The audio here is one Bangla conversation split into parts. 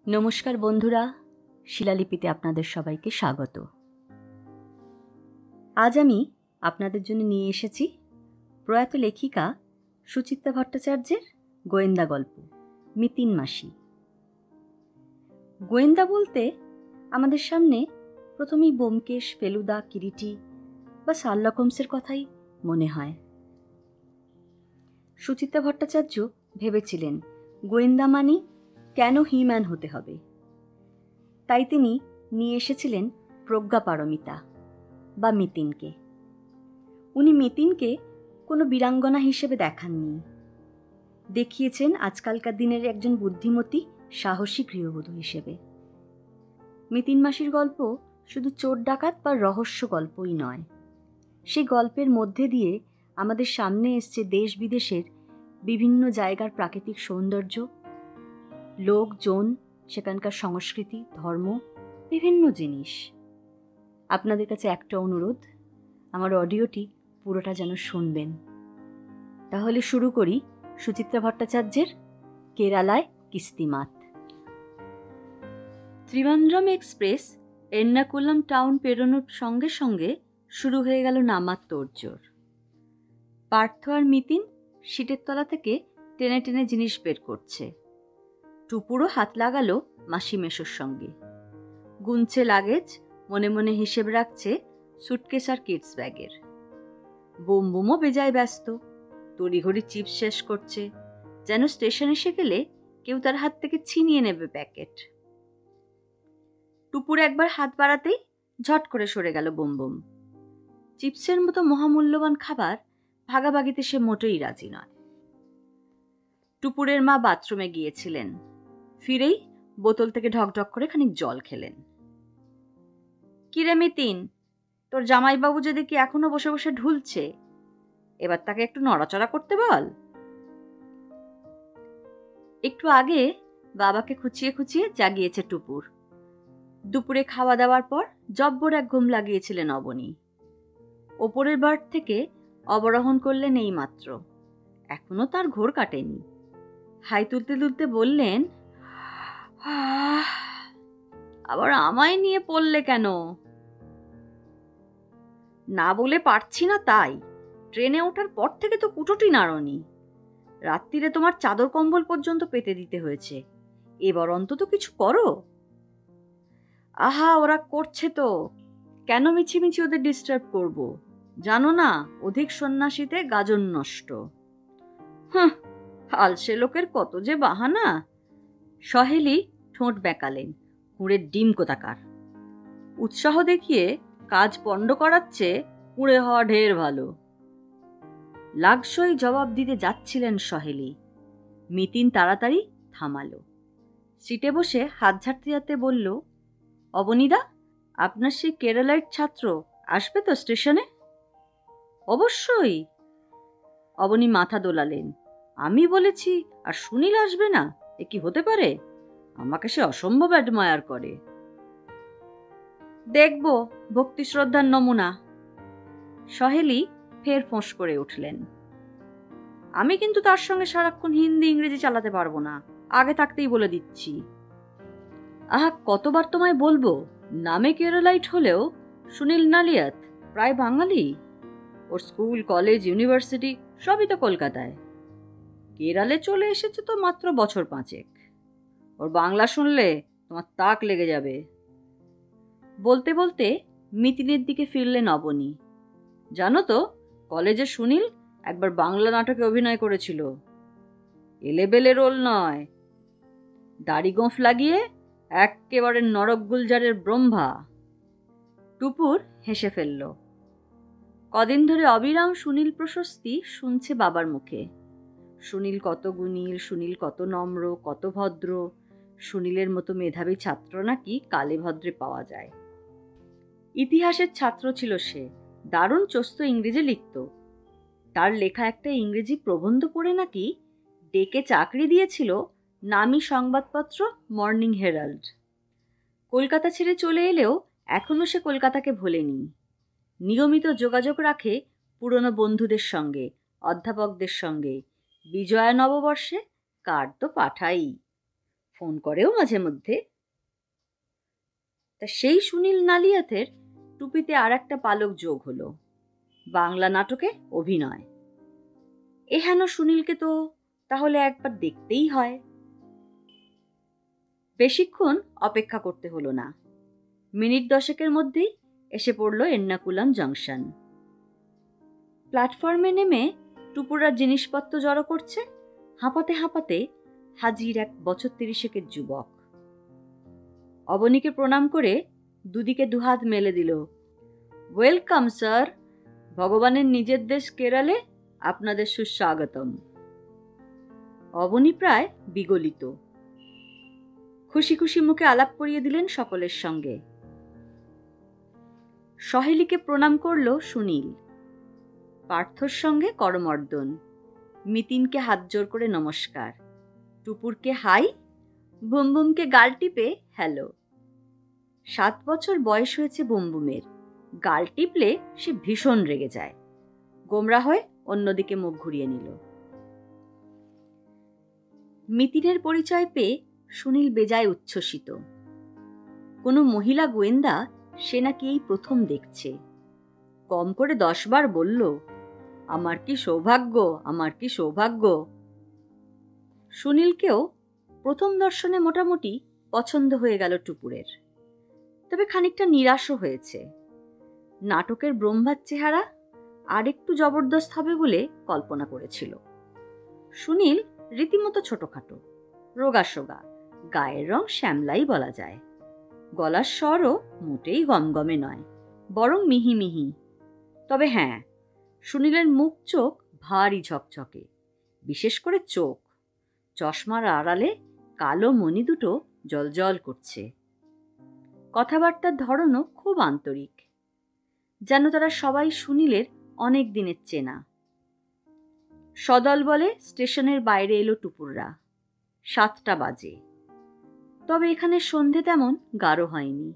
নমস্কার বন্ধুরা, শিলালিপিতে আপনাদের সবাইকে স্বাগত। আজ আমি আপনাদের জন্য নিয়ে এসেছি প্রয়াত লেখিকা সুচিত্রা ভট্টাচার্যের গোয়েন্দা গল্প মিতিন মাসি। গোয়েন্দা বলতে আমাদের সামনে প্রথমেই ব্যোমকেশ, ফেলুদা, কিরিটি বা শার্লক হোমসের কথাই মনে হয়। সুচিত্রা ভট্টাচার্য ভেবেছিলেন গোয়েন্দা মানে কেন হিম্যান হতে হবে, তাই তিনি নিয়ে এসেছিলেন প্রজ্ঞাপারমিতা বা মিতিনকে। উনি মিতিনকে কোনো বীরাঙ্গনা হিসেবে দেখাননি, দেখিয়েছেন আজকালকার দিনের একজন বুদ্ধিমতী সাহসী গৃহবধূ হিসেবে। মিতিন মাসির গল্প শুধু চোর ডাকাত বা রহস্য গল্পই নয়, সেই গল্পের মধ্যে দিয়ে আমাদের সামনে এসছে দেশ বিদেশের বিভিন্ন জায়গার প্রাকৃতিক সৌন্দর্য, লোকজন, সেখানকার সংস্কৃতি, ধর্ম, বিভিন্ন জিনিস। আপনাদের কাছে একটা অনুরোধ, আমার অডিওটি পুরোটা যেন শুনবেন। তাহলে শুরু করি সুচিত্রা ভট্টাচার্যের কেরালায় কিস্তিমাত। ত্রিবান্দ্রম এক্সপ্রেস এর্নাকুলাম টাউন পেরোনোর সঙ্গে সঙ্গে শুরু হয়ে গেল নামার তোড়জোড়। পার্থ আর মিতিন সিটের তলা থেকে টেনে টেনে জিনিস বের করছে। টুপুরও হাত লাগালো মাসি মেশোর সঙ্গে, গুনছে লাগেজ, মনে মনে হিসেব রাখছে সুটকেস আর কিডস ব্যাগের। বুমবুমও বেজায় ব্যস্ত, তড়িঘড়ি চিপস শেষ করছে, যেন স্টেশন এসে গেলে কেউ তার হাত থেকে ছিনিয়ে নেবে প্যাকেট। টুপুর একবার হাত বাড়াতেই ঝট করে সরে গেল বুমবুম। চিপসের মতো মহামূল্যবান খাবার ভাগাভাগিতে সে মোটেই রাজি নয়। টুপুরের মা বাথরুমে গিয়েছিলেন, ফিরেই বোতল থেকে ঢকঢক করে খানিক জল খেলেন। কিরে মিতিন, তোর জামাইবাবু যে দেখি এখনো বসে বসে ঢুলছে, এবার তাকে একটু নড়াচড়া করতে বল। একটু আগে বাবাকে খুঁচিয়ে খুঁচিয়ে জাগিয়েছে টুপুর। দুপুরে খাওয়া দাওয়ার পর জব্বর এক ঘুম লাগিয়েছিলেন অবনী। ওপরের বার্থ থেকে অবরোহণ করলেন এই মাত্র, এখনো তার ঘোর কাটেনি। হাই তুলতে তুলতে বললেন, আবার আমায় নিয়ে পড়লে কেন? না বলে পারছি না তাই। ট্রেনে ওঠার পর থেকে তো কুটোটি নাড়নি। রাত্রিরে তোমার চাদর কম্বল পর্যন্ত পেতে দিতে হয়েছে, এবার অন্তত কিছু করো। আহা, ওরা করছে তো, কেন মিছিমিছি ওদের ডিস্টার্ব করব? জানো না, অধিক সন্ন্যাসীতে গাজন নষ্ট। হাহ, আলসে লোকের কত যে বাহানা। সহেলি ঠোঁট বেঁকালেন, কুঁড়ের ডিম কোথাকার। উৎসাহ দেখিয়ে কাজ পণ্ড করাচ্ছে, কুঁড়ে হওয়া ঢের ভালো। লাগসই জবাব দিতে যাচ্ছিলেন সহেলি, মিতিন তাড়াতাড়ি থামালো। সিটে বসে হাত ঝাড়তে ঝাড়তে বলল, অবনীদা, আপনার সেই কেরালাইট ছাত্র আসবে তো স্টেশনে? অবশ্যই। অবনী মাথা দোলালেন। আমি বলেছি আর সুনীল আসবে না? এ কি হতে পারে? আমাকে সে অসম্ভব অ্যাডমায়ার করে। দেখব ভক্তি শ্রদ্ধার নমুনা। সহেলি ফের ফোঁস করে উঠলেন। আমি কিন্তু তার সঙ্গে সারাক্ষণ হিন্দি ইংরেজি চালাতে পারবো না, আগে থাকতেই বলে দিচ্ছি। আহা, কতবার তোমায় বলবো, নামে কেরালাইট হলেও সুনীল নালিয়াত প্রায় বাঙালি। ওর স্কুল, কলেজ, ইউনিভার্সিটি সবই তো কলকাতায়। কেরালে চলে এসেছে তো মাত্র বছর 5। ওর বাংলা শুনলে তোমার তাক লেগে যাবে। বলতে বলতে মিতিনের দিকে ফিরলেন অবনী। জানো তো, কলেজে সুনীল একবার বাংলা নাটকে অভিনয় করেছিল। এলেবেলে রোল নয়, দাড়ি গোঁফ লাগিয়ে এক্কেবারে নরক গুলজারের ব্রহ্মা। টুপুর হেসে ফেলল। কদিন ধরে অবিরাম সুনীল প্রশস্তি শুনছে বাবার মুখে। সুনীল কত গুণীল, সুনীল কত নম্র, কত ভদ্র, সুনীলের মতো মেধাবী ছাত্র নাকি কালে ভদ্রে পাওয়া যায়। ইতিহাসের ছাত্র ছিল সে, দারুণ চস্ত ইংরেজি লিখত। তার লেখা একটা ইংরেজি প্রবন্ধ পড়ে নাকি ডেকে চাকরি দিয়েছিল নামী সংবাদপত্র মর্নিং হেরাল্ড। কলকাতা ছেড়ে চলে এলেও এখনো সে কলকাতাকে ভোলেনি। নিয়মিত যোগাযোগ রাখে পুরনো বন্ধুদের সঙ্গে, অধ্যাপকদের সঙ্গে। বিজয়া নববর্ষে কার্ড তো পাঠাই। ফোন করেও মাঝে মধ্যে। তা সেই সুনীল নালিয়াতের টুপিতে আর একটা পালক যোগ হলো, বাংলা নাটকে অভিনয়। এহেন সুনীলকে তো তাহলে একবার দেখতেই হয়। বেশিক্ষণ অপেক্ষা করতে হলো না, মিনিট 10 মধ্যেই এসে পড়ল এর্নাকুলাম জাংশন। প্ল্যাটফর্মে নেমে টুপুররা জিনিসপত্র জড়ো করছে। হাঁপাতে হাঁপাতে হাজির এক বছর 30 যুবক। অবনীকে প্রণাম করে দুদিকে দুহাত মেলে দিল। ওয়েলকাম স্যার, ভগবানের নিজের দেশ কেরালে আপনাদের সুস্বাগতম। অবনী প্রায় বিগলিত। খুশি খুশি মুখে আলাপ করিয়ে দিলেন সকলের সঙ্গে। সহেলিকে প্রণাম করল সুনীল। পার্থর সঙ্গে করমর্দন, মিতিনকে হাত জোর করে নমস্কার, টুপুরকে হাই, বুমবুমকে গাল টিপে হ্যালো। 7 বছর বয়স হয়েছে বুমবুমের। গাল টিপলে সে ভীষণ রেগে যায়। গোমরা হয়ে অন্যদিকে মুখ ঘুরিয়ে নিল। মিতিনের পরিচয় পেয়ে সুনীল বেজায় উচ্ছ্বসিত। কোনো মহিলা গোয়েন্দা সে নাকি এই প্রথম দেখছে। কম করে 10 বার বলল, আমার কি সৌভাগ্য, আমার কি সৌভাগ্য। সুনীলকেও প্রথম দর্শনে মোটামুটি পছন্দ হয়ে গেল টুপুরের। তবে খানিকটা নিরাশও হয়েছে। নাটকের ব্রহ্মার চেহারা আর একটু জবরদস্ত হবে বলে কল্পনা করেছিল। সুনীল রীতিমতো ছোটখাটো, রোগাসোগা, গায়ের রং শ্যামলাই বলা যায়। গলার স্বরও মোটেই গমগমে নয়, বরং মিহি মিহি। তবে হ্যাঁ, সুনীলের মুখ চোখ ভারী ঝকঝকে, বিশেষ করে চোখ। চশমার আড়ালে কালো মণি দুটো জলজল করছে। কথাবার্তার ধরনও খুব আন্তরিক, যেন তারা সবাই সুনীলের অনেক দিনের চেনা। সদল বলে স্টেশনের বাইরে এলো টুপুররা। 7টা বাজে। তবে এখানে সন্ধে তেমন গাঢ় হয়নি।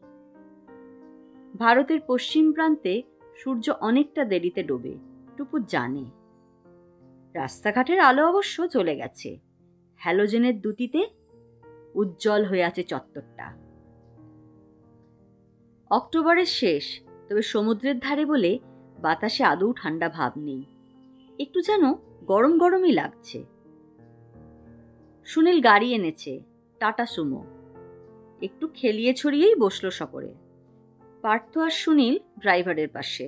ভারতের পশ্চিম প্রান্তে সূর্য অনেকটা দেরিতে ডোবে, টুপুর জানে। রাস্তাঘাটের আলো অবশ্য চলে গেছে। হ্যালোজেনের দুটিতে উজ্জ্বল হয়ে আছে চত্বরটা। অক্টোবরের শেষ, তবে সমুদ্রের ধারে বলে বাতাসে আদৌ ঠান্ডা ভাব নেই, একটু যেন গরম গরমই লাগছে। সুনীল গাড়ি এনেছে, টাটা সুমো। একটু খেলিয়ে ছড়িয়েই বসলো সকলে। পার্থ আর সুনীল ড্রাইভারের পাশে,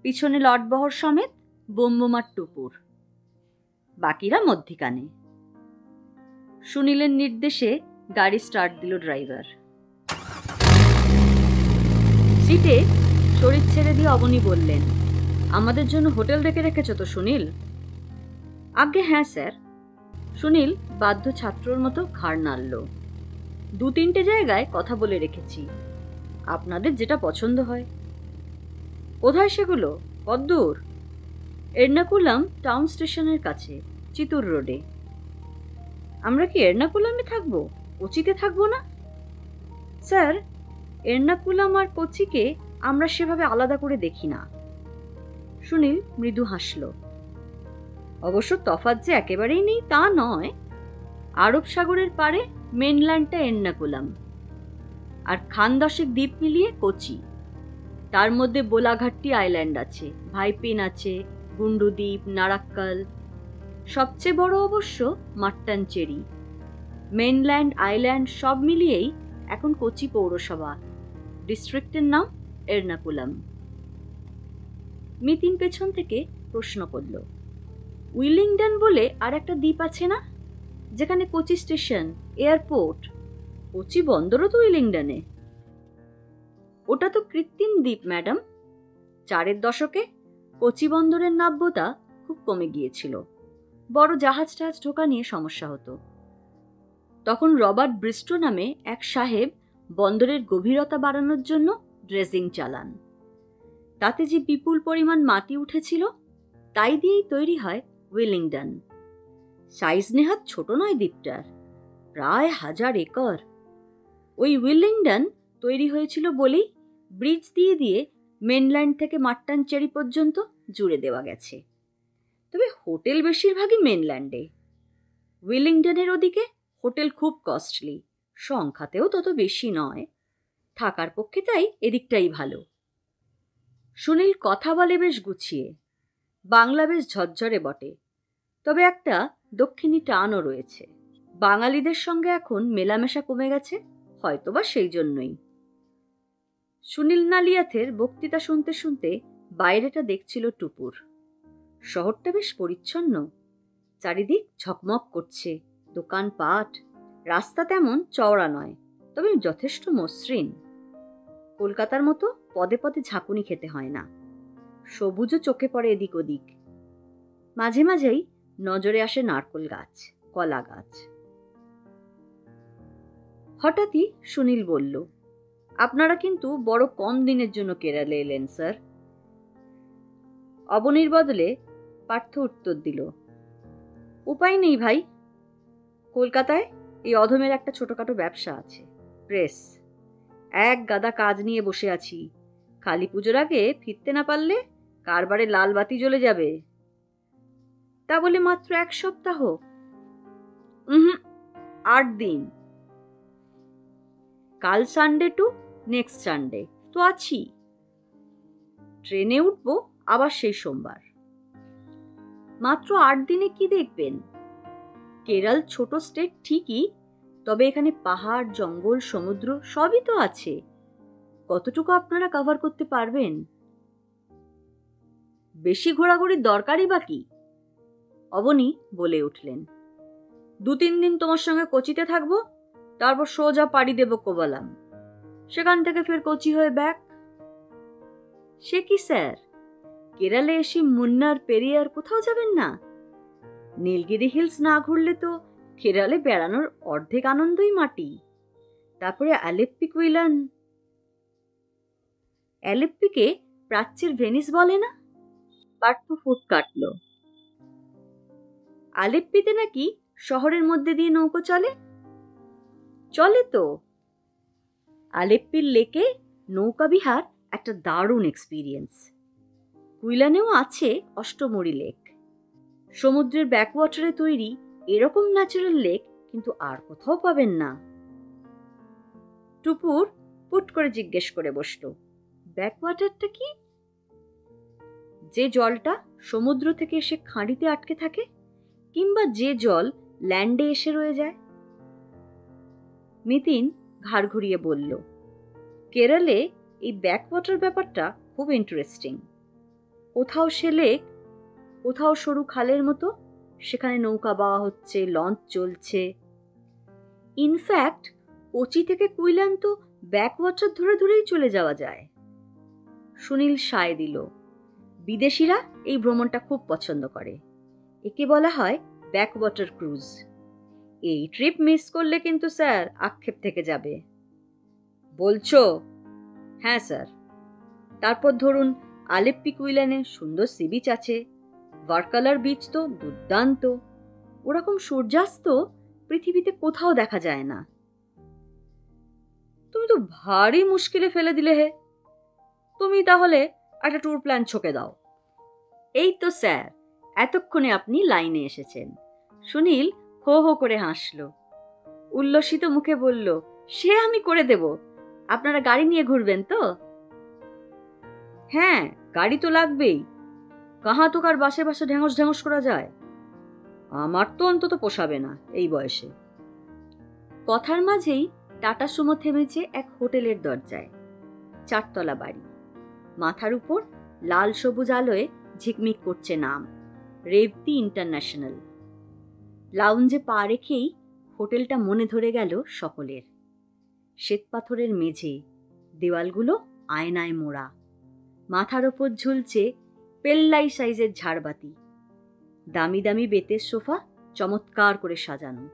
পিছনে লটবহর সমেত বুমবুমার টুপুর, বাকিরা মধ্যিখানে। সুনীলের নির্দেশে গাড়ি স্টার্ট দিল ড্রাইভার। সিটে শরীর ছেড়ে দিয়ে অবনী বললেন, আমাদের জন্য হোটেল দেখে রেখেছ তো সুনীল? আজ্ঞে হ্যাঁ স্যার। সুনীল বাধ্য ছাত্রর মতো ঘাড় নাড়ল। 2-3টে জায়গায় কথা বলে রেখেছি, আপনাদের যেটা পছন্দ হয়। কোথায় সেগুলো? কদ্দূর? এর্নাকুলাম টাউন স্টেশনের কাছে, চিতুর রোডে। আমরা কি এর্নাকুলামে থাকবো, কোচিতে থাকবো না? স্যার, এর্নাকুলাম আর কোচিকে আমরা সেভাবে আলাদা করে দেখি না। সুনীল মৃদু হাসল। অবশ্য তফাৎ যে একেবারেই নেই তা নয়। আরব সাগরের পারে মেনল্যান্ডটা এর্নাকুলাম, আর খান 10 দ্বীপ মিলিয়ে কোচি। তার মধ্যে বোলাঘাট্টি আইল্যান্ড আছে, ভাইপিন আছে, গুন্ডু দ্বীপ, নারাক্কাল। সবচেয়ে বড় অবশ্য মাট্টানচেরি। মেনল্যান্ড আইল্যান্ড সব মিলিয়েই এখন কোচি পৌরসভা, ডিস্ট্রিক্টের নাম এর্নাকুলাম। মিতিন পেছন থেকে প্রশ্ন করল, উইলিংডন বলে আর একটা দ্বীপ আছে না, যেখানে কোচি স্টেশন, এয়ারপোর্ট? কোচি বন্দরও তো উইলিংডনে। ওটা তো কৃত্রিম দ্বীপ ম্যাডাম। 4-এর দশকে কোচি বন্দরের নাব্যতা খুব কমে গিয়েছিল। বড় জাহাজ টাহাজ ঢোকা নিয়ে সমস্যা হতো। তখন রবার্ট ব্রিস্টো নামে এক সাহেব বন্দরের গভীরতা বাড়ানোর জন্য ড্রেজিং চালান। তাতে যে বিপুল পরিমাণ মাটি উঠেছিল, তাই দিয়েই তৈরি হয় উইলিংডন। সাইজ নেহাত ছোট নয় দ্বীপটার, প্রায় 1000 একর। ওই উইলিংডন তৈরি হয়েছিল বলেই ব্রিজ দিয়ে দিয়ে মেনল্যান্ড থেকে মাট্টানচেরি পর্যন্ত জুড়ে দেওয়া গেছে। তবে হোটেল বেশিরভাগই মেনল্যান্ডে। উইলিংডনের ওদিকে হোটেল খুব কস্টলি, সংখ্যাতেও তত বেশি নয়, থাকার পক্ষে তাই এদিকটাই ভালো। সুনীল কথা বলে বেশ গুছিয়ে, বাংলা বেশ ঝরঝরে বটে, তবে একটা দক্ষিণী টানও রয়েছে। বাঙালিদের সঙ্গে এখন মেলামেশা কমে গেছে, হয়তোবা সেই জন্যই। সুনীল নালিয়াথের বক্তৃতা শুনতে শুনতে বাইরেটা দেখছিল টুপুর। শহরটা বেশ পরিচ্ছন্ন, চারিদিক ঝকমক করছে, দোকানপাট, রাস্তা তেমন চওড়া নয়, তবে যথেষ্ট মসৃণ। কলকাতার মতো পদে পদে ঝাঁকুনি খেতে হয় না, সবুজও চোখে পড়ে এদিক ওদিক। মাঝে মাঝেই নজরে আসে নারকোল গাছ, কলা গাছ। হঠাৎই সুনীল বলল, আপনারা কিন্তু বড় কম দিনের জন্য কেরালে এলেন স্যার। অবনীর বদলে পার্থ উত্তর দিল, উপায় নেই ভাই, কলকাতায় এই অধমের একটা ছোটখাটো ব্যবসা আছে, প্রেস। এক গাদা কাজ নিয়ে বসে আছি, কালী পুজোর আগে ফিরতে না পারলে কারবারে লাল বাতি জ্বলে যাবে। তা বলে মাত্র 1 সপ্তাহ? 8 দিন। কাল সানডে টু নেক্সট সানডে তো আছি, ট্রেনে উঠবো আবার সেই সোমবার। মাত্র 8 দিনে কি দেখবেন? কেরল ছোট স্টেট ঠিকই, তবে এখানে পাহাড়, জঙ্গল, সমুদ্র সবই তো আছে। কতটুকু আপনারা কভার করতে পারবেন? বেশি ঘোরাঘুরির দরকারই বা কি? অবনী বলে উঠলেন, 2-3 দিন তোমার সঙ্গে কোচিতে থাকবো, তারপর সোজা পাড়ি দেব কোবালাম, সেখান থেকে ফের কোচি হয়ে ব্যাক। সে কি স্যার, কেরালে এসে মুন্নার পেরিয়ার কোথাও যাবেন না? নীলগিরি হিলস না ঘুরলে তো কেরালে বেড়ানোর অর্ধেক আনন্দই মাটি। তারপরে আলেপ্পি কুইলান। অ্যালেপ্পিকে প্রাচ্যের ভেনিস বলে না? পার্থ ফুট কাটল। আলেপ্পিতে নাকি শহরের মধ্যে দিয়ে নৌকো চলে? চলে তো। আলেপ্পির লেকে নৌকা বিহার একটা দারুণ এক্সপিরিয়েন্স। কুইলানেও আছে অষ্টমরি লেক, সমুদ্রের ব্যাকওয়াটারে তৈরি এরকম ন্যাচারাল লেক কিন্তু আর কোথাও পাবেন না। টুপুর পুট করে জিজ্ঞেস করে বসল, ব্যাকওয়াটারটা কি? যে জলটা সমুদ্র থেকে এসে খাঁড়িতে আটকে থাকে, কিংবা যে জল ল্যান্ডে এসে রয়ে যায়। মিতিন ঘাড় ঘুরিয়ে বলল, কেরলে এই ব্যাকওয়াটার ব্যাপারটা খুব ইন্টারেস্টিং। কোথাও সে লেক, কোথাও সরু খালের মতো, সেখানে নৌকা বাওয়া হচ্ছে, লঞ্চ চলছে। ইনফ্যাক্ট কোচি থেকে কুইলান তো ব্যাকওয়াটার ধরে ধরেই চলে যাওয়া যায়। সুনীল সায় দিল, বিদেশিরা এই ভ্রমণটা খুব পছন্দ করে, একে বলা হয় ব্যাকওয়াটার ক্রুজ। এই ট্রিপ মিস করলে কিন্তু স্যার আক্ষেপ থেকে যাবে। বলছো? হ্যাঁ স্যার। তারপর ধরুন আলেপ্পি কুইলানে সুন্দর সি বিচ আছে, ভার্কালার বিচ তো দুর্দান্ত। ওরকম সূর্যাস্ত পৃথিবীতে কোথাও দেখা যায় না। তুমি তো ভারী মুশকিলে ফেলে দিলে হে। তুমি তাহলে একটা ট্যুর প্ল্যান ছকে দাও। এই তো স্যার, এতক্ষণে আপনি লাইনে এসেছেন। সুনীল হো হো করে হাসল, উল্লসিত মুখে বলল, সে আমি করে দেব। আপনারা গাড়ি নিয়ে ঘুরবেন তো? হ্যাঁ, গাড়ি তো লাগবেই। কাহা তো কার বাসে বাসে ঢেঁঙস ঢেঁঙস করা যায়? আমার তো অন্তত পোষাবে না এই বয়সে। কথার মাঝেই টাটা সুমো থেমেছে এক হোটেলের দরজায়। 4 তলা বাড়ি, মাথার উপর লাল সবুজ আলোয় ঝিকমিক করছে নাম, রেবতি ইন্টারন্যাশনাল। লাউঞ্জে পা রেখেই হোটেলটা মনে ধরে গেল সকলের। শ্বেতপাথরের মেঝে, দেওয়ালগুলো আয়নায় মোড়া, মাথার ওপর ঝুলছে পেল্লাই সাইজের ঝাড়বাতি, দামি দামি বেতের সোফা চমৎকার করে সাজানো,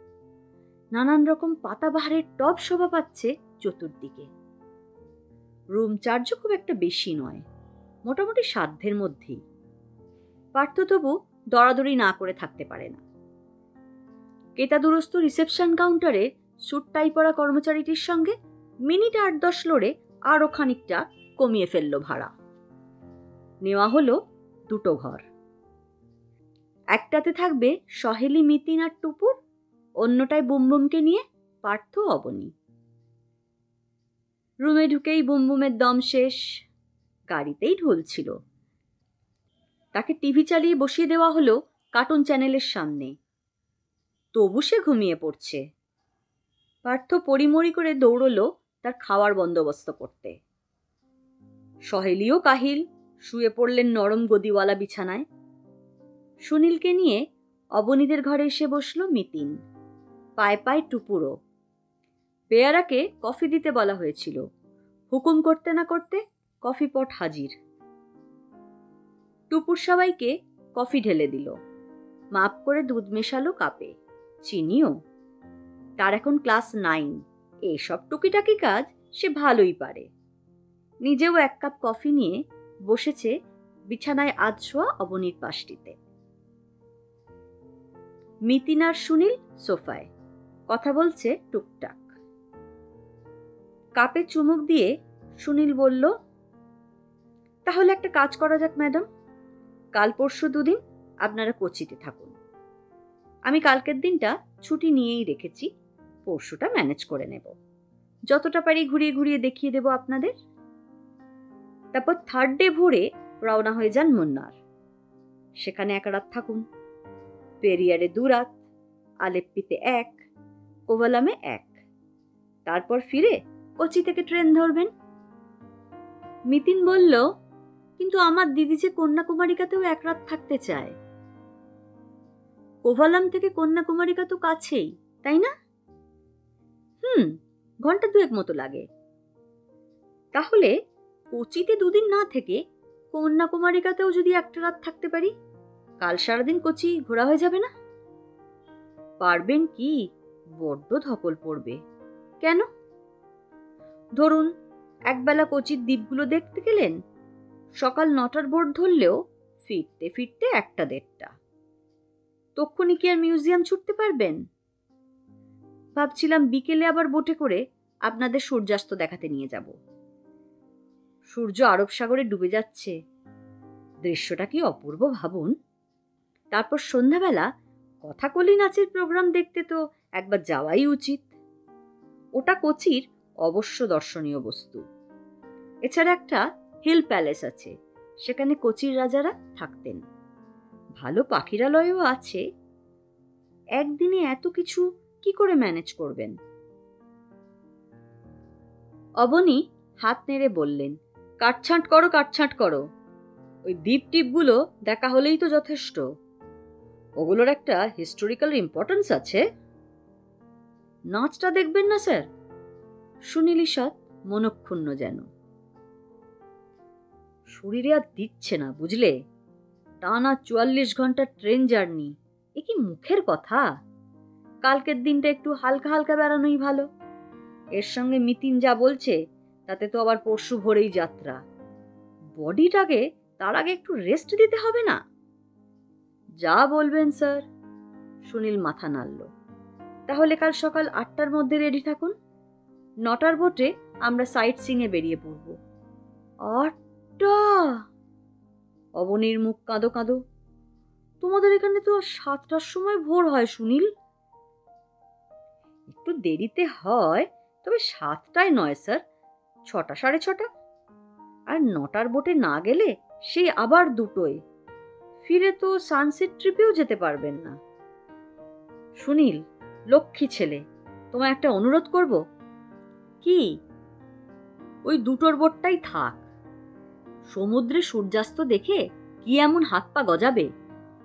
নানান রকম পাতাবাহারের টব শোভা পাচ্ছে চতুর্দিকে। রুম চার্জও খুব একটা বেশি নয়, মোটামুটি সাধ্যের মধ্যেই। পার্থ তবু দরাদরি না করে থাকতে পারে না। কেতাদুরস্ত রিসেপশন কাউন্টারে স্যুট টাই পরা কর্মচারীটির সঙ্গে মিনিট 8-10 লড়ে আরও খানিকটা কমিয়ে ফেলল ভাড়া। নেওয়া হলো 2 ঘর। একটাতে থাকবে সহেলি, মিতিন আর টুপুর, অন্যটায় বুমবুমকে নিয়ে পার্থ, অবনী। রুমে ঢুকেই বুমবুমের দম শেষ। গাড়িতেই ঢুলছিল। তাকে টিভি চালিয়ে বসিয়ে দেওয়া হলো কার্টুন চ্যানেলের সামনে। তবু সে ঘুমিয়ে পড়ছে। পার্থ পরিমরি করে দৌড়লো তার খাওয়ার বন্দোবস্ত করতে। সহেলিও কাহিল, শুয়ে পড়লেন নরম গদিওয়ালা বিছানায়। সুনীলকে নিয়ে অবনীদের ঘরে এসে বসল মিতিন, পায়ে পায়ে টুপুরও। পেয়ারাকে কফি দিতে বলা হয়েছিল। হুকুম করতে না করতে কফি পট হাজির। টুপুর সবাইকে কফি ঢেলে দিল, মাপ করে দুধ মেশালো কাপে, চিনিও। তার এখন ক্লাস 9, এইসব টুকিটাকি কাজ সে ভালোই পারে। নিজেও এক কাপ কফি নিয়ে বসেছে বিছানায় আধশোয়া অবনীর পাশটিতে। মিতিন আর সুনীল সোফায় কথা বলছে টুকটাক। কাপে চুমুক দিয়ে সুনীল বলল, তাহলে একটা কাজ করা যাক ম্যাডাম, কাল পরশু 2 দিন আপনারা কোচিতে থাকুন। আমি কালকের দিনটা ছুটি নিয়েই রেখেছি, পরশুটা ম্যানেজ করে নেব। যতটা পারি ঘুরিয়ে ঘুরিয়ে দেখিয়ে দেব আপনাদের। তারপর 3rd ডে ভোরে রওনা হয়ে যান মুন্নার। সেখানে 1 রাত থাকুন। পেরিয়ারে 2 রাত, আলেপ্পিতে 1, কোভালামে 1। তারপর ফিরে কোচি থেকে ট্রেন ধরবেন। মিতিন বলল, কিন্তু আমার দিদি যে কন্যাকুমারিকাতেও 1 রাত থাকতে চায়। কোভালাম থেকে কন্যাকুমারিকা তো কাছেই, তাই না? ঘন্টা 2 মতো লাগে। তাহলে কোচিতে 2 দিন না থেকে কন্যাকুমারিকাতেও যদি 1 রাত থাকতে পারি, কাল সারাদিন কোচি ঘোরা হয়ে যাবে না? পারবেন কি? বড্ড ধকল পড়বে। কেন? ধরুন একবেলা কোচির দ্বীপগুলো দেখতে গেলেন, সকাল 9টার বোট ধরলেও ফিরতে ফিরতে 1টা-1:30টা। তক্ষুনি কি আর মিউজিয়াম ছুটতে পারবেন? ভাবছিলাম বিকেলে আবার বোটে করে আপনাদের সূর্যাস্ত দেখাতে নিয়ে যাব। সূর্য আরব সাগরে ডুবে যাচ্ছে, দৃশ্যটা কি অপূর্ব ভাবুন। তারপর সন্ধ্যাবেলা কথাকলি নাচের প্রোগ্রাম দেখতে তো একবার যাওয়াই উচিত। ওটা কোচির অবশ্য দর্শনীয় বস্তু। এছাড়া একটা হিল প্যালেস আছে, সেখানে কোচির রাজারা থাকতেন। ভালো পাখিরালয়ও আছে। একদিনে এত কিছু কি করে ম্যানেজ করবেন? অবনী হাত নেড়ে বললেন, কাটছাঁট করো, কাটছাঁট করো। ওই দ্বীপ টিপগুলো দেখা হলেই তো যথেষ্ট। ওগুলোর একটা হিস্টোরিক্যাল ইম্পর্টেন্স আছে। নাচটা দেখবেন না স্যার? সুনীল ঈষৎ মনক্ষুণ্ণ যেন। শরীরে আর দিচ্ছে না, বুঝলে? টানা 44 ঘন্টা ট্রেন জার্নি, এ কি মুখের কথা? কালকের দিনটা একটু হালকা হালকা বেড়ানোই ভালো। এর সঙ্গে মিতিন যা বলছে, তাতে তো আবার পরশু ভোরেই যাত্রা। বডিটাকে তার আগে একটু রেস্ট দিতে হবে না? যা বলবেন স্যার। সুনীল মাথা নাড়ল। তাহলে কাল সকাল 8টার মধ্যে রেডি থাকুন। 9টার বোটে আমরা সাইট সিংয়ে বেরিয়ে পড়ব। 8টা? অবনীর মুখ কাঁদো কাঁদো। তোমাদের এখানে তো 7টার সময় ভোর হয় সুনীল। একটু দেরিতে হয়, তবে 7টায় নয় স্যার, 6টা, 6:30। আর 9টার বোটে না গেলে সেই আবার 2টোয়। ফিরে তো সানসেট ট্রিপেও যেতে পারবেন না। সুনীল, লক্ষ্মী ছেলে, তোমায় একটা অনুরোধ করব। কি? ওই 2টোর বোটটাই থাক। সমুদ্রে সূর্যাস্ত দেখে কি এমন হাত পা গজাবে,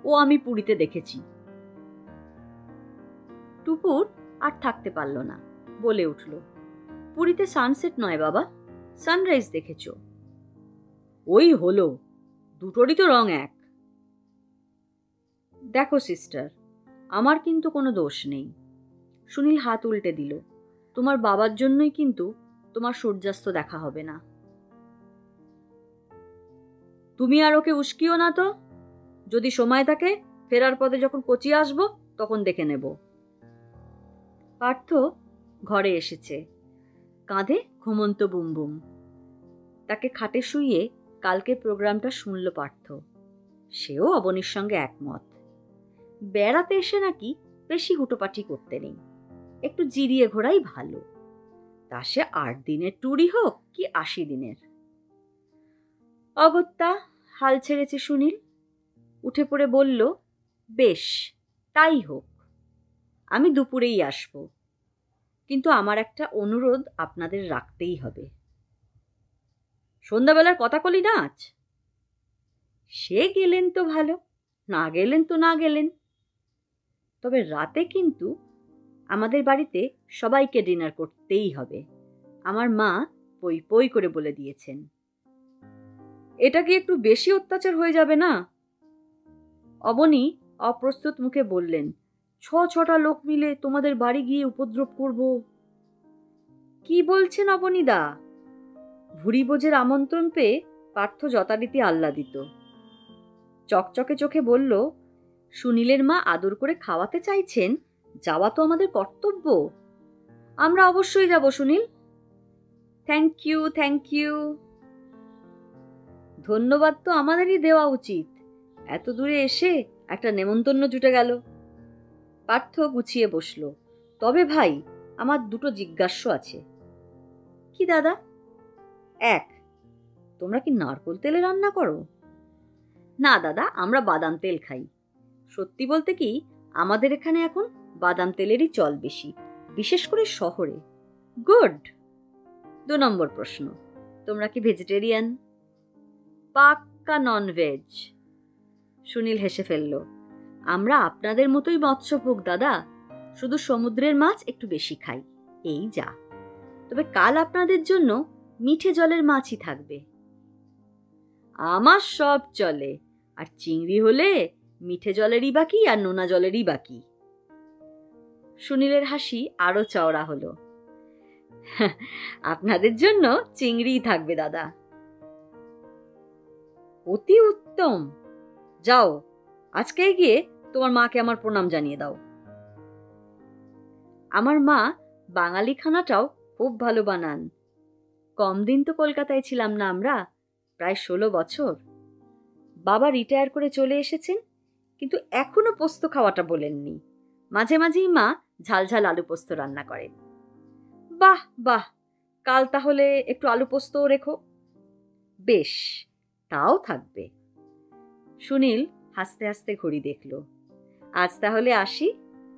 ও আমি পুরীতে দেখেছি। টুপুর আর থাকতে পারল না, বলে উঠল, পুরীতে সানসেট নয় বাবা, সানরাইজ দেখেছ। ওই হলো, 2টোরই তো রং এক। দেখো সিস্টার, আমার কিন্তু কোনো দোষ নেই। সুনীল হাত উল্টে দিল। তোমার বাবার জন্যই কিন্তু তোমার সূর্যাস্ত দেখা হবে না। তুমি আর ওকে উস্কিও না তো। যদি সময় থাকে, ফেরার পথে যখন কোচি আসবো তখন দেখে নেব। পার্থ ঘরে এসেছে, কাঁধে ঘুমন্ত বুমবুম। তাকে খাটে শুইয়ে কালকের প্রোগ্রামটা শুনল পার্থ। সেও অবনীর সঙ্গে একমত। বেড়াতে এসে নাকি বেশি হুটোপাটি করতে নেই, একটু জিরিয়ে ঘোরাই ভালো। তা সে 8 দিনের ট্যুরই হোক কি 80 দিনের। অগত্যা হাল ছেড়েছে সুনীল। উঠে পড়ে বলল, বেশ, তাই হোক, আমি দুপুরেই আসব, কিন্তু আমার একটা অনুরোধ আপনাদের রাখতেই হবে। সন্ধ্যাবেলার কথাকলি নাচ? সে গেলেন তো ভালো, না গেলেন তো না গেলেন। তবে রাতে কিন্তু আমাদের বাড়িতে সবাইকে ডিনার করতেই হবে, আমার মা পই পই করে বলে দিয়েছেন। এটা কি একটু বেশি অত্যাচার হয়ে যাবে না? অবনী অপ্রস্তুত মুখে বললেন, 6টা লোক মিলে তোমাদের বাড়ি গিয়ে উপদ্রব করব। কি বলছেন অবনীদা? ভুরি ভোজের আমন্ত্রণ পেয়ে পার্থ যথারীতি আহ্লাদিত। চকচকে চোখে বলল, সুনীলের মা আদর করে খাওয়াতে চাইছেন, যাওয়া তো আমাদের কর্তব্য। আমরা অবশ্যই যাব Sunil. Thank you, thank you. ধন্যবাদ তো আমাদেরই দেওয়া উচিত, এত দূরে এসে একটা নেমন্তন্ন জুটে গেল। পার্থ গুছিয়ে বসল। তবে ভাই, আমার 2টো জিজ্ঞাস্য আছে। কি দাদা? 1, তোমরা কি নারকোল তেলে রান্না করো? না দাদা, আমরা বাদাম তেল খাই। সত্যি বলতে কি, আমাদের এখানে এখন বাদাম তেলেরই চল বেশি, বিশেষ করে শহরে। গুড। 2 নম্বর প্রশ্ন, তোমরা কি ভেজিটেরিয়ান? পাক্কা ননভেজ। সুনীল হেসে ফেলল। আমরা আপনাদের মতোই মৎস্যভোগ দাদা, শুধু সমুদ্রের মাছ একটু বেশি খাই, এই যা। তবে কাল আপনাদের জন্য মিঠে জলের মাছই থাকবে। আমার সব চলে, আর চিংড়ি হলে মিঠে জলেরই বাকি আর নোনা জলেরই বাকি। সুনীলের হাসি আরো চওড়া হলো। আপনাদের জন্য চিংড়িই থাকবে দাদা। অতি উত্তম। যাও, আজকে গিয়ে তোমার মাকে আমার প্রণাম জানিয়ে দাও। আমার মা বাঙালি খানাটাও খুব ভালো বানান। কম দিন তো কলকাতায় ছিলাম না আমরা, প্রায় 16 বছর। বাবা রিটায়ার করে চলে এসেছেন, কিন্তু এখনো পোস্ত খাওয়াটা বলেননি। মাঝে মাঝেই মা ঝালঝাল আলু পোস্ত রান্না করেন। বাহ বাহ, কাল তাহলে একটু আলু পোস্তও রেখো। বেশ, তাও থাকবে। সুনীল হাসতে হাসতে ঘড়ি দেখল। আজ তাহলে আসি,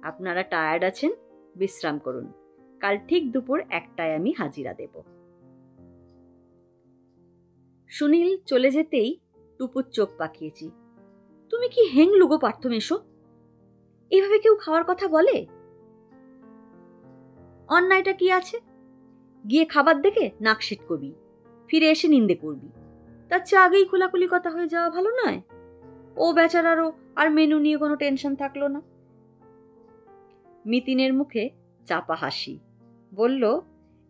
আপনারা টায়ার্ড আছেন, বিশ্রাম করুন। কাল ঠিক দুপুর 1টায় আমি হাজিরা দেব। সুনীল চলে যেতেই টুপুর চোখ পাকিয়েছি। তুমি কি হেংলু গো পার্থ মেশো? এভাবে কেউ খাওয়ার কথা বলে? অন্যায়টা কি আছে? গিয়ে খাবার দেখে নাক সিটকবি, ফিরে এসে নিন্দে করবি। তার চেয়ে আগেই খোলাখুলি কথা হয়ে যাওয়া ভালো নয়? ও বেচারারও আর মেনু নিয়ে কোনো টেনশন থাকলো না। মিতিনের মুখে চাপা হাসি। বলল,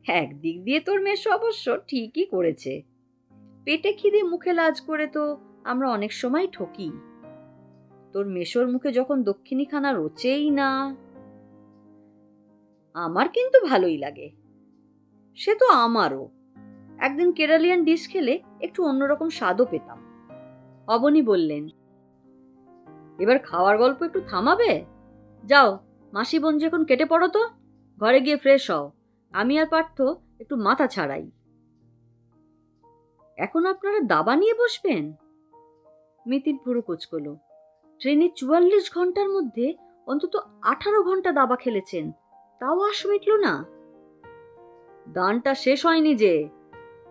একদিক দিয়ে তোর মেশো অবশ্য ঠিকই করেছে। পেটে খিদে মুখে লাজ করে তো আমরা অনেক সময় ঠকি। তোর মেশোর মুখে যখন দক্ষিণী খানা রোচেই না। আমার কিন্তু ভালোই লাগে। সে তো আমারও। একদিন কেরালিয়ান ডিশ খেলে একটু অন্যরকম স্বাদও পেতাম। অবনী বললেন, এবার খাওয়ার গল্প একটু থামাবে? যাও, মাসি বোন যখন কেটে পড়ো তো, ঘরে গিয়ে ফ্রেশ হও। আমি আর পার্থ একটু মাথা ছাড়াই। এখন আপনারা দাবা নিয়ে বসবেন? মিতিন পুরো কুচকল। ট্রেনে 44 ঘন্টার মধ্যে অন্তত 18 ঘন্টা দাবা খেলেছেন, তাও আশ মিটল না। দানটা শেষ হয়নি যে।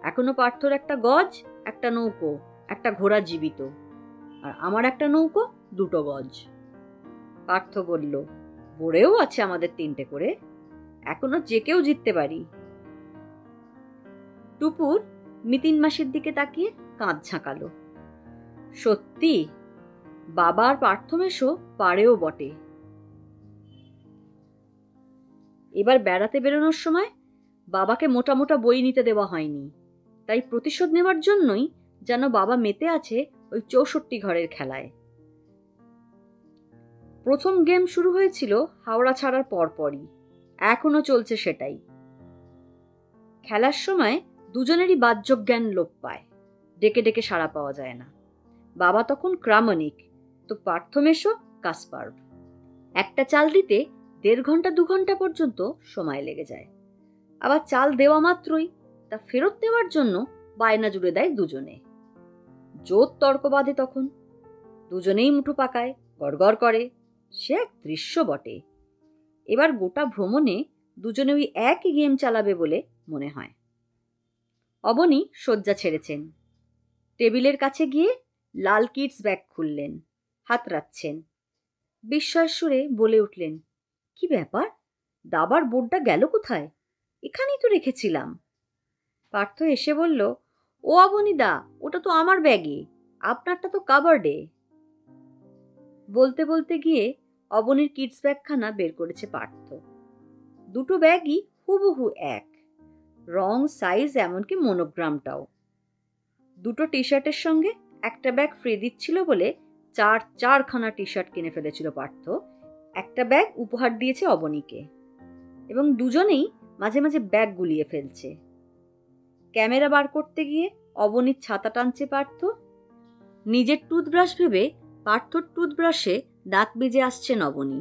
এখনো পার্থর একটা গজ, একটা নৌকো, একটা ঘোড়া জীবিত, আর আমার একটা নৌকো, 2টো গজ। পার্থ বলল, বোরেও আছে আমাদের 3টে করে, এখনো যে কেউ জিততে পারি। টুপুর মিতিন মাসির দিকে তাকিয়ে কাঁধ ঝাঁকালো। সত্যি, বাবার পার্থ মেশো পারেও বটে। এবার বেড়াতে বেরোনোর সময় বাবাকে মোটা মোটা বই নিতে দেওয়া হয়নি, তাই প্রতিশোধ নেওয়ার জন্যই যেন বাবা মেতে আছে ওই 64 ঘরের খেলায়। প্রথম গেম শুরু হয়েছিল হাওড়া ছাড়ার পরপরই, এখনো চলছে সেটাই। খেলার সময় দুজনেরই বাহ্যজ্ঞান লোপ পায়, ডেকে ডেকে সাড়া পাওয়া যায় না। বাবা তখন ক্রামনিক, তো পার্থ মেশো কাসপার্ভ। একটা চাল দিতে 1.5 ঘন্টা 2 ঘন্টা পর্যন্ত সময় লেগে যায়। আবার চাল দেওয়া মাত্রই তা ফেরত দেওয়ার জন্য বায়না জুড়ে দেয় দুজনে। জোর তর্ক বাঁধে তখন, দুজনেই মুঠো পাকায়, গড়গড় করে। সে এক দৃশ্য বটে। এবার গোটা ভ্রমণে দুজনে ওই একই গেম চালাবে বলে মনে হয়। অবনী শয্যা ছেড়েছেন, টেবিলের কাছে গিয়ে লাল কিডস ব্যাগ খুললেন, হাত রাখছেন। বিস্ময়ের সুরে বলে উঠলেন, কি ব্যাপার, দাবার বোর্ডটা গেল কোথায়? এখানেই তো রেখেছিলাম। পার্থ এসে বলল, ও অবনীদা, ওটা তো আমার ব্যাগে, আপনারটা তো কাবার্ডে। বলতে বলতে গিয়ে অবনীর কিডস ব্যাগখানা বের করেছে পার্থ। দুটো ব্যাগই হুবহু এক, রং, সাইজ, এমনকি মনোগ্রামটাও। দুটো টি শার্টের সঙ্গে একটা ব্যাগ ফ্রি দিচ্ছিল বলে চারখানা টি শার্ট কিনে ফেলেছিল পার্থ। একটা ব্যাগ উপহার দিয়েছে অবনীকে, এবং দুজনেই মাঝে মাঝে ব্যাগ গুলিয়ে ফেলছে। ক্যামেরা বার করতে গিয়ে অবনীর ছাতা টানছে পার্থ। নিজের টুথব্রাশ ভেবে পার্থর টুথব্রাশে দাঁত বেজে আসছেন অবনী।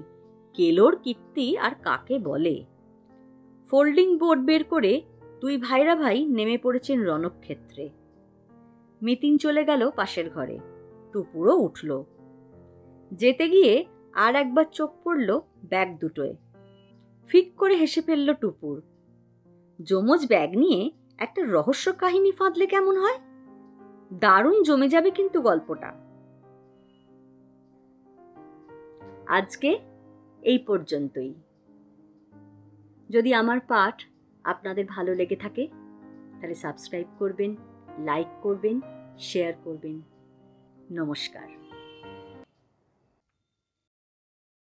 কেলোর কীর্তি আর কাকে বলে। ফোল্ডিং বোর্ড বের করে দুই ভাইরা ভাই নেমে পড়েছেন রণক্ষেত্রে। মিতিন চলে গেল পাশের ঘরে, টুপুরও উঠল। যেতে গিয়ে আর একবার চোখ পড়ল ব্যাগ দুটোয়। ফিক করে হেসে ফেলল টুপুর। যমজ ব্যাগ নিয়ে একটা রহস্য কাহিনী ফাঁদলে কেমন হয়? দারুণ জমে যাবে কিন্তু গল্পটা। আজকে এই পর্যন্তই। যদি আমার পাঠ আপনাদের ভালো লেগে থাকে তাহলে সাবস্ক্রাইব করবেন, লাইক করবেন, শেয়ার করবেন। নমস্কার।